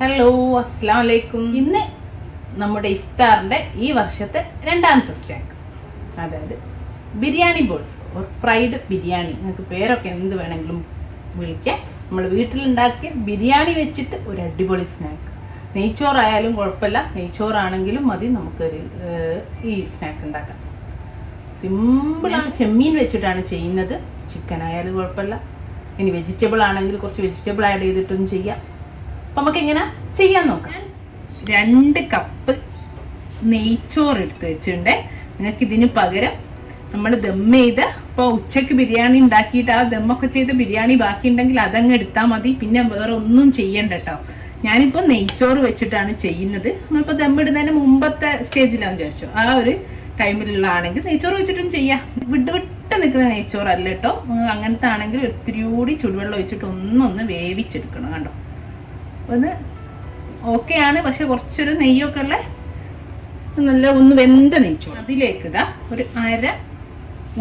Hello, അസ്സലാമു അലൈക്കും. ഇന്ന് നമ്മുടെ ഇഫ്താറിന്റെ ഈ വർഷത്തെ രണ്ടാമത്തെ സ്റ്റാക്ക്, അതായത് biryani balls or fried biryani. നിങ്ങൾക്ക് പേരൊക്കെ എന്ത് വേണമെങ്കിലും വിളിക്കാം. നമ്മൾ വീട്ടിലുണ്ടാക്കിയ ബിരിയാണി വെച്ചിട്ട് ഒരു അടിപൊളി സ്നാക്ക്. നെയ്ച്ചോറായാലും കുഴപ്പമില്ല, നെയ്ച്ചോറാണെങ്കിലും മതി. നമുക്കൊരു ഈ സ്നാക്ക് ഉണ്ടാക്കാം. സിമ്പിളാണ്. ചെമ്മീൻ വെച്ചിട്ടാണ് ചെയ്യുന്നത്. ചിക്കൻ ആയാലും കുഴപ്പമില്ല. ഇനി വെജിറ്റബിൾ ആണെങ്കിൽ കുറച്ച് വെജിറ്റബിൾ ആഡ് ചെയ്തിട്ടും ചെയ്യാം. അപ്പം നമുക്ക് എങ്ങനെ ചെയ്യാൻ നോക്കാം. 2 കപ്പ് നെയ്ച്ചോറ് എടുത്ത് വെച്ചിട്ടുണ്ട്. നിങ്ങൾക്ക് ഇതിന് പകരം നമ്മൾ ദം ചെയ്ത് ഇപ്പോൾ ഉച്ചയ്ക്ക് ബിരിയാണി ഉണ്ടാക്കിയിട്ട് ആ ദമ്മൊക്കെ ചെയ്ത് ബിരിയാണി ബാക്കി ഉണ്ടെങ്കിൽ അതങ്ങ് എടുത്താൽ മതി. പിന്നെ വേറെ ഒന്നും ചെയ്യണ്ട കേട്ടോ. ഞാനിപ്പോൾ നെയ്ച്ചോറ് വെച്ചിട്ടാണ് ചെയ്യുന്നത്. നമ്മളിപ്പോൾ ദം ഇടുന്നതിന് മുമ്പത്തെ സ്റ്റേജിലാണെന്ന് വിചാരിച്ചു. ആ ഒരു ടൈമിലുള്ള ആണെങ്കിൽ നെയ്ച്ചോറ് വെച്ചിട്ടും ചെയ്യാം. വിട്ട് നിൽക്കുന്ന നെയ്ച്ചോറല്ല കേട്ടോ. അങ്ങനത്തെ ആണെങ്കിൽ ഒത്തിരി കൂടി ചുടുവെള്ളം ഒഴിച്ചിട്ട് ഒന്നൊന്ന് വേവിച്ചെടുക്കണം. കണ്ടോ, ഒന്ന് ഓക്കെയാണ്. പക്ഷെ കുറച്ചൊരു നെയ്യൊക്കെ ഉള്ള നല്ല ഒന്ന് വെന്ത നെയ്ച്ചോറ്. അതിലേക്ക് ഇതാ ഒരു 1/2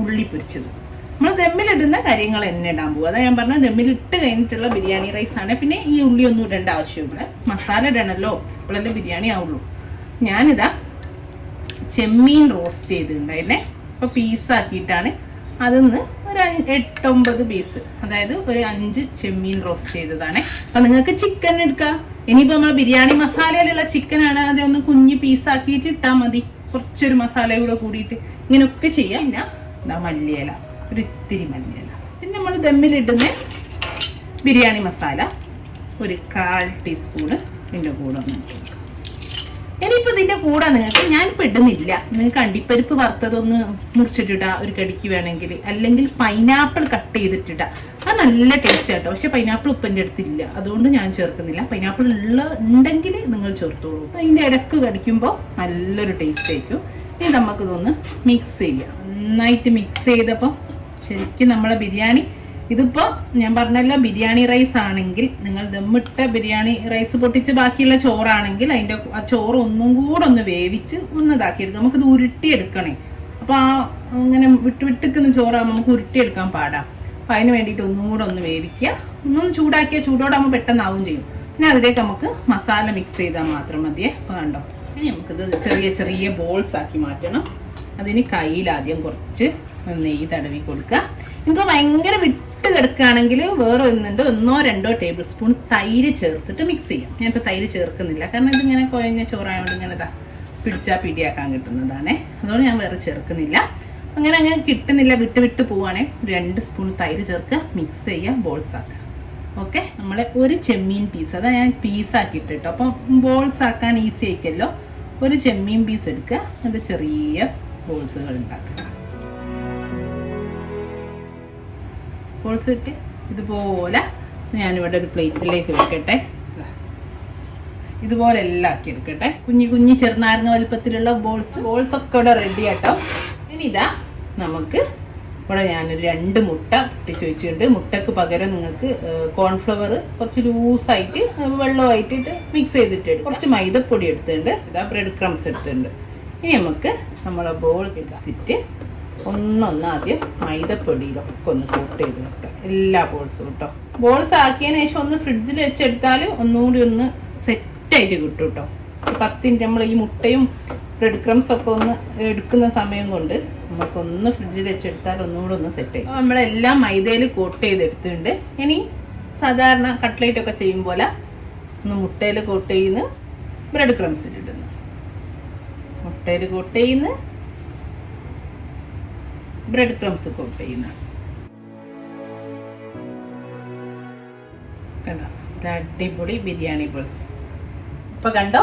ഉള്ളി പൊരിച്ചത്. നമ്മൾ ദമ്മിലിടുന്ന കാര്യങ്ങൾ തന്നെ ഇടാൻ പോകും. അതാ ഞാൻ പറഞ്ഞത്, ദമ്മിലിട്ട് കഴിഞ്ഞിട്ടുള്ള ബിരിയാണി റൈസ് ആണ്. പിന്നെ ഈ ഉള്ളി ഒന്നും ഇടേണ്ട ആവശ്യമില്ല. മസാല ഇടണല്ലോ, ഇപ്പോഴല്ലേ ബിരിയാണി ആവുള്ളൂ. ഞാനിതാ ചെമ്മീൻ റോസ്റ്റ് ചെയ്തിട്ടുണ്ടായിരുന്നേ. അപ്പോൾ പീസാക്കിയിട്ടാണ് അതിന്ന് ഒരു 8-9 പീസ്, അതായത് ഒരു 5 ചെമ്മീൻ റോസ്റ്റ് ചെയ്തതാണ്. അപ്പം നിങ്ങൾക്ക് ചിക്കൻ എടുക്കാം. ഇനിയിപ്പോൾ നമ്മൾ ബിരിയാണി മസാലയിലുള്ള ചിക്കനാണ്, അതൊന്ന് കുഞ്ഞ് പീസാക്കിയിട്ട് ഇട്ടാൽ മതി. കുറച്ചൊരു മസാല കൂടെ കൂടിയിട്ട് ഇങ്ങനെയൊക്കെ ചെയ്യാം. പിന്നെ ഇതാ മല്ലിയില, ഒരു ഇത്തിരി മല്ലിയില. പിന്നെ നമ്മൾ ദമ്മിലിടുന്ന ബിരിയാണി മസാല ഒരു 1/4 ടീസ്പൂണ് ഇതിൻ്റെ കൂടെ ഒന്ന് ഇട്ട്. ഇനിയിപ്പോൾ ഇതിൻ്റെ കൂടെ നിങ്ങൾക്ക്, ഞാനിപ്പോൾ ഇടുന്നില്ല, നിങ്ങൾക്ക് അണ്ടിപ്പരിപ്പ് വറുത്തതൊന്ന് മുറിച്ചിട്ടിട്ടാ ഒരു കടിക്ക് വേണമെങ്കിൽ, അല്ലെങ്കിൽ പൈനാപ്പിൾ കട്ട് ചെയ്തിട്ടിട്ടാ. അത് നല്ല ടേസ്റ്റ് കേട്ടോ. പക്ഷെ പൈനാപ്പിൾ ഉപ്പൻ്റെ അടുത്തില്ല, അതുകൊണ്ട് ഞാൻ ചേർക്കുന്നില്ല. പൈനാപ്പിൾ ഉണ്ടെങ്കിൽ നിങ്ങൾ ചേർത്തോളൂ. അപ്പം അതിൻ്റെ ഇടക്ക് കടിക്കുമ്പോൾ നല്ലൊരു ടേസ്റ്റ് ആയിരിക്കും. ഇനി നമുക്കിതൊന്ന് മിക്സ് ചെയ്യാം. നന്നായിട്ട് മിക്സ് ചെയ്തപ്പോൾ ശരിക്കും നമ്മളെ ബിരിയാണി, ഇതിപ്പോൾ ഞാൻ പറഞ്ഞല്ലോ ബിരിയാണി റൈസ് ആണെങ്കിൽ, നിങ്ങൾ ദമ്മിട്ട ബിരിയാണി റൈസ് പൊട്ടിച്ച് ബാക്കിയുള്ള ചോറാണെങ്കിൽ അതിൻ്റെ ആ ചോറ് ഒന്നും കൂടെ ഒന്ന് വേവിച്ച് ഒന്നതാക്കിയെടുക്കും. നമുക്കിത് ഉരുട്ടിയെടുക്കണേ. അപ്പോൾ ആ അങ്ങനെ വിട്ടുനിൽക്കുന്ന ചോറാകുമ്പോൾ നമുക്ക് ഉരുട്ടിയെടുക്കാൻ പാടാം. അപ്പോൾ അതിന് വേണ്ടിയിട്ട് ഒന്നും കൂടെ ഒന്ന് വേവിക്കുക. ഒന്നൊന്ന് ചൂടാക്കിയാൽ ചൂടോടാകുമ്പോൾ പെട്ടെന്നാവും ചെയ്യും. പിന്നെ അതിലേക്ക് നമുക്ക് മസാല മിക്സ് ചെയ്താൽ മാത്രം മതിയേ. അപ്പോൾ കണ്ടോ, ഇനി നമുക്കിത് ചെറിയ ചെറിയ ബോൾസ് ആക്കി മാറ്റണം. അതിന് കയ്യിലാദ്യം കുറച്ച് നെയ്യ് തടവി കൊടുക്കുക. ഇപ്പോൾ ഭയങ്കര വിട്ട് കിടക്കുകയാണെങ്കിൽ വേറെ ഒന്നുണ്ട്, 1-2 ടേബിൾ സ്പൂൺ തൈര് ചേർത്തിട്ട് മിക്സ് ചെയ്യാം. ഞാനിപ്പോൾ തൈര് ചേർക്കുന്നില്ല, കാരണം ഇതിങ്ങനെ കുഴഞ്ഞ ചോറായതുകൊണ്ട് ഇങ്ങനെ പിടിച്ചാൽ പിടിയാക്കാൻ കിട്ടുന്നതാണേ. അതുകൊണ്ട് ഞാൻ വേറെ ചേർക്കുന്നില്ല. അങ്ങനെ കിട്ടുന്നില്ല, വിട്ട് പോവുകയാണെങ്കിൽ 2 സ്പൂൺ തൈര് ചേർക്കുക, മിക്സ് ചെയ്യുക, ബോൾസ് ആക്കുക. ഓക്കെ, നമ്മളെ ഒരു ചെമ്മീൻ പീസ്, അതാ ഞാൻ പീസാക്കിയിട്ട് കേട്ടോ. അപ്പം ബോൾസ് ആക്കാൻ ഈസി ആയിക്കല്ലോ. ഒരു ചെമ്മീൻ പീസ് എടുക്കുക, അത് ചെറിയ ബോൾസുകൾ ഉണ്ടാക്കുക. ബോൾസ് ഇട്ട് ഇതുപോലെ ഞാനിവിടെ ഒരു പ്ലേറ്റിലേക്ക് വെക്കട്ടെ. ഇതുപോലെ എല്ലാം ആക്കി എടുക്കട്ടെ. കുഞ്ഞു ചെറുനാരങ്ങ വലുപ്പത്തിലുള്ള ബോൾസ് ഒക്കെ ഇവിടെ റെഡി ആട്ടോ. ഇനി ഇതാ നമുക്ക് ഇവിടെ ഞാനൊരു 2 മുട്ട പൊട്ടിച്ച് വെച്ചിട്ടുണ്ട്. മുട്ടക്ക് പകരം നിങ്ങൾക്ക് കോൺഫ്ലവർ കുറച്ച് ലൂസായിട്ട് വെള്ളമായിട്ടിട്ട് മിക്സ് ചെയ്തിട്ട് കുറച്ച് മൈദപ്പൊടി എടുത്തിട്ടുണ്ട്. ഇതാ ബ്രെഡ് ക്രംസ് എടുത്തിട്ടുണ്ട്. ഇനി നമുക്ക് നമ്മളെ ബോൾസ് എടുത്തിട്ട് ആദ്യം മൈദപ്പൊടിയിലൊക്കെ ഒന്ന് കോട്ട് ചെയ്ത് വെക്കാം, എല്ലാ ബോൾസും കേട്ടോ. ബോൾസ് ആക്കിയതിന് ശേഷം ഒന്ന് ഫ്രിഡ്ജിൽ വെച്ചെടുത്താൽ ഒന്നുകൂടി ഒന്ന് സെറ്റായിട്ട് കിട്ടും കേട്ടോ. 10 മിനിറ്റ് നമ്മൾ ഈ മുട്ടയും ബ്രെഡ് ക്രംസ് ഒക്കെ ഒന്ന് എടുക്കുന്ന സമയം കൊണ്ട് നമുക്കൊന്ന് ഫ്രിഡ്ജിൽ വെച്ചെടുത്താൽ ഒന്നുകൂടി ഒന്ന് സെറ്റായി. നമ്മളെല്ലാം മൈദയിൽ കോട്ട് ചെയ്തെടുത്തിട്ടുണ്ട്. ഇനി സാധാരണ കട്ട്ലേറ്റ് ഒക്കെ ചെയ്യും പോലെ ഒന്ന് മുട്ടയിൽ കോട്ട് ചെയ്യുന്നു, ബ്രെഡ് ക്രംസിലിടുന്നു, മുട്ടയിൽ കോട്ട് ചെയ്യുന്നു, ബ്രെഡ് ക്രംസ് കോട്ട് ചെയ്യുന്ന. കണ്ടോ, അടിപൊളി ബിരിയാണി ബോൾസ്. ഇപ്പൊ കണ്ടോ,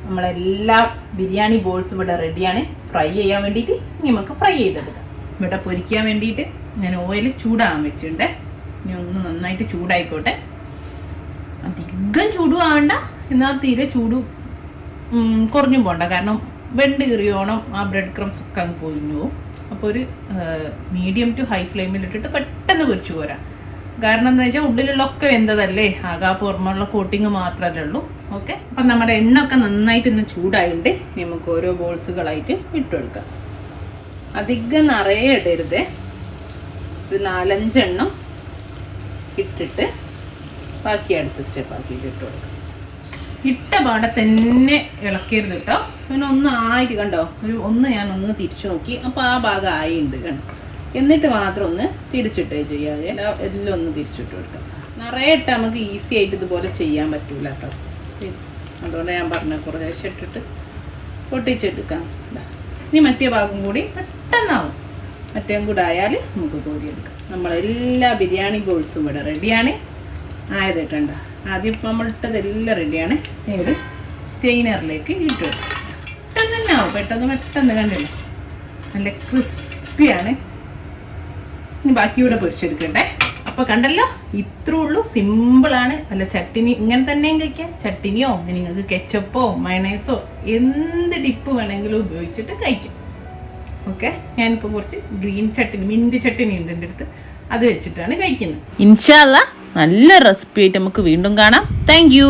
നമ്മളെല്ലാ ബിരിയാണി ബോൾസും ഇവിടെ റെഡിയാണ്. ഫ്രൈ ചെയ്യാൻ വേണ്ടിയിട്ട് ഇനി നമുക്ക് ഫ്രൈ ചെയ്തെടുക്കാം. ഇവിടെ പൊരിക്കാൻ വേണ്ടിയിട്ട് ഞാൻ ഓയിൽ ചൂടാകാൻ വെച്ചിട്ടുണ്ട്. ഇനി ഒന്ന് നന്നായിട്ട് ചൂടായിക്കോട്ടെ. അധികം ചൂടും ആവണ്ട, എന്നാൽ തീരെ ചൂട് കുറഞ്ഞും പോണ്ട. കാരണം വെണ്ട് കീറിയോണം ആ ബ്രെഡ് ക്രംസ് ഒക്കെ അങ്ങ് പൊരിഞ്ഞു പോകും. അപ്പോൾ ഒരു മീഡിയം ടു ഹൈ ഫ്ലെയിമിലിട്ടിട്ട് പെട്ടെന്ന് പൊരിച്ചു പോരാം. കാരണം എന്താ വെച്ചാൽ ഉള്ളിലുള്ളൊക്കെ വെന്തതല്ലേ, ആകാ പുറമുള്ള കോട്ടിങ് മാത്രമല്ലേ ഉള്ളൂ. ഓക്കെ, അപ്പം നമ്മുടെ എണ്ണ ഒക്കെ നന്നായിട്ട് ഇന്ന് ചൂടായിട്ട് നമുക്ക് ഓരോ ബോൾസുകളായിട്ട് ഇട്ടുകൊടുക്കാം. അധികം നിറയെ ഇടരുത്, ഒരു 4-5 എണ്ണം ഇട്ടിട്ട് ബാക്കി അടുത്ത സ്റ്റെപ്പ് ആക്കിയിട്ട് ഇട്ട് കൊടുക്കാം. ഇട്ട പാടെ തന്നെ ഇളക്കരുത് കേട്ടോ. പിന്നെ ഒന്ന് ആയിട്ട് കണ്ടോ, ഞാൻ ഒന്ന് തിരിച്ചു നോക്കി, അപ്പോൾ ആ ഭാഗം ആയിട്ടുണ്ട് കണ്ടോ. എന്നിട്ട് മാത്രം ഒന്ന് തിരിച്ചിട്ടേ ചെയ്യാതെ എല്ലാം ഒന്ന് തിരിച്ചിട്ട് കൊടുക്കാം. നിറയെ ഇട്ട് നമുക്ക് ഈസി ആയിട്ട് ഇതുപോലെ ചെയ്യാൻ പറ്റൂല കേട്ടോ. അതുകൊണ്ട് ഞാൻ പറഞ്ഞ കുറേശ്ശെ ഇട്ടിട്ട് പൊട്ടിച്ചെടുക്കാം. ഇനി മറ്റേ ഭാഗം കൂടി പെട്ടെന്നാവും. മറ്റേം കൂടെ ആയാൽ നമുക്ക് കോരിയെടുക്കാം. നമ്മളെല്ലാ ബിരിയാണി ബോൾസും ഇവിടെ റെഡിയാണ് ആയതിട്ടുണ്ട്. ആദ്യം ഇപ്പം നമ്മൾ ഇട്ടതെല്ലാം റെഡിയാണ്. ഒരു സ്റ്റെയിനറിലേക്ക് ഇട്ട് വെക്കും. പെട്ടെന്ന് തന്നെ ആവും, പെട്ടെന്ന് കണ്ടില്ല, നല്ല ക്രിസ്പിയാണ്. ഇനി ബാക്കി കൂടെ പൊരിച്ചെടുക്കട്ടെ. അപ്പോൾ കണ്ടല്ലോ, ഇത്രേ ഉള്ളൂ, സിമ്പിളാണ്. അല്ല ചട്ടിനി ഇങ്ങനെ തന്നെയും കഴിക്കാം, ചട്ടിനിയോ നിങ്ങൾക്ക് കെച്ചപ്പോ മയണൈസോ എന്ത് ഡിപ്പ് വേണമെങ്കിലും ഉപയോഗിച്ചിട്ട് കഴിക്കാം. ഓക്കെ, ഞാനിപ്പോൾ കുറച്ച് ഗ്രീൻ ചട്ടിനി, മിൻറ്റ് ചട്ടിനി ഉണ്ട് എൻ്റെ അടുത്ത്, അത് വെച്ചിട്ടാണ് കഴിക്കുന്നത്. ഇൻഷാ അല്ലാഹ് നല്ല റെസിപ്പി ആയിട്ട് നമുക്ക് വീണ്ടും കാണാം. Thank you.